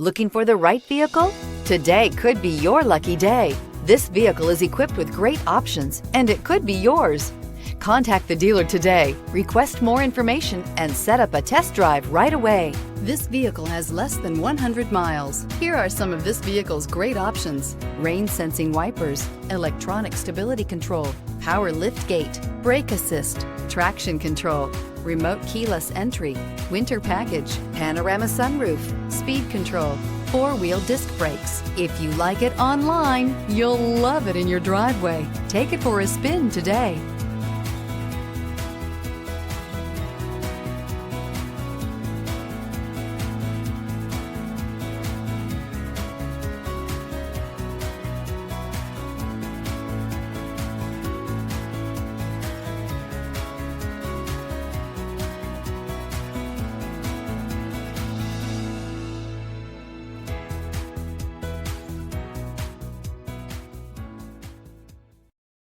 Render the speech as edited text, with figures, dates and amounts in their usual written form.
Looking for the right vehicle? Today could be your lucky day. This vehicle is equipped with great options, and it could be yours. Contact the dealer today, request more information, and set up a test drive right away. This vehicle has less than 100 miles. Here are some of this vehicle's great options: rain sensing wipers, electronic stability control, power lift gate, brake assist, traction control, remote keyless entry, winter package, panorama sunroof, speed control, four-wheel disc brakes. If you like it online, you'll love it in your driveway. Take it for a spin today.